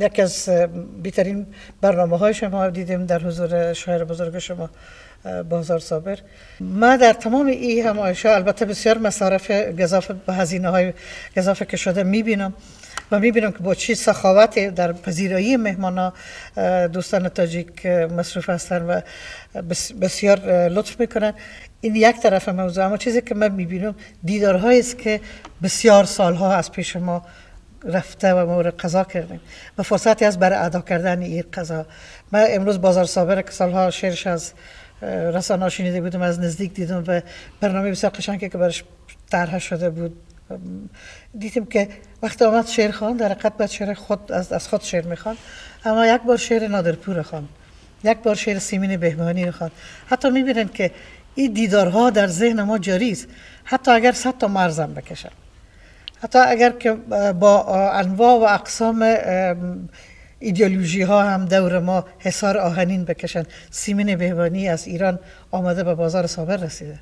یکی از بهترین برنامه های شما دیدیم در حضور شاعر بزرگ شما بازار صابر. ما در تمام این همایش‌ها البته بسیار مصارف گزافه به هزینه های گزافه که شده میبینم و میبینم که با چی سخاوت در پذیرایی مهمانا دوستان تاجیک مصروف هستن و بسیار لطف میکنن. این یک طرف موضوع، اما چیزی که من میبینم دیدارهایی است که بسیار سالها از پیش ما رفته و ما قضا کردیم و فرصتی از برای ادا کردن این قضا. من امروز بازار صابر که سالها شعرش از رسانه‌ها شنیده بودم، از نزدیک دیدم و برنامه بسیار قشنگی که برش طرح شده بود، دیدیم که وقتی آمد شعر خواند در حقیقت باید شعر خود از خود شعر میخواند، اما یک بار شعر نادرپور خواند، یک بار شعر سیمین بهبانی رو خواند. حتی میبینن که این دیدارها در ذهن ما جاری است، حتی اگر 100 تا مرزم بکشن، حتی اگر که با انواع و اقسام ایدئولوژی ها هم دور ما حصار آهنین بکشن. سیمین بهبانی از ایران آمده به بازار صابر رسیده.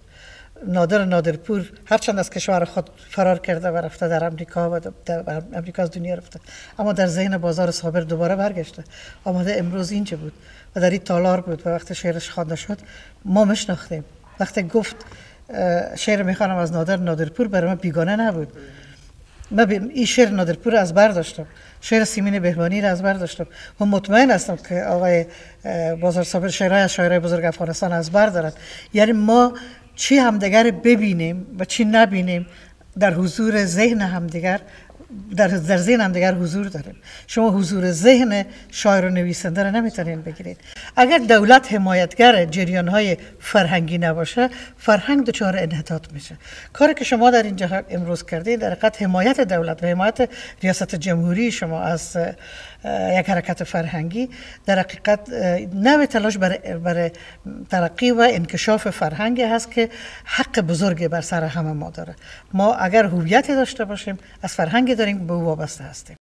نادرپور هرچند از کشور خود فرار کرده و رفته در امریکا و در امریکا از دنیا رفته، اما در ذهن بازار صابر دوباره برگشته. آمده امروز اینجا بود و در این تالار بود و وقتی شعرش خوانده شد ما مشناختیم. وقتی گفت شعر میخوانم از نادرپور برای من بیگانه نبود. من این شعر نادرپور از بر داشتم، شعر سیمین بهبانی را از بر داشتم و مطمئن هستم که آقای بازار صابر شعرهای از شاعرای بزرگ افغانستان از بر دارد. یعنی ما چی همدیگر ببینیم و چی نبینیم در حضور ذهن همدیگر، در ذهن همدیگر حضور داریم. شما حضور ذهن شاعر و نویسنده را نمیتونین بگیرید. اگر دولت حمایتگر جریان‌های فرهنگی نباشه، فرهنگ دچار انحطاط میشه. کاری که شما در اینجا امروز کردید در حقیقت حمایت دولت و حمایت ریاست جمهوری شما از یک حرکت فرهنگی در حقیقت نوع تلاش برای ترقی و انکشاف فرهنگی هست که حق بزرگی بر سر همه ما داره. ما اگر هویتی داشته باشیم از فرهنگی داریم به او وابسته هستیم.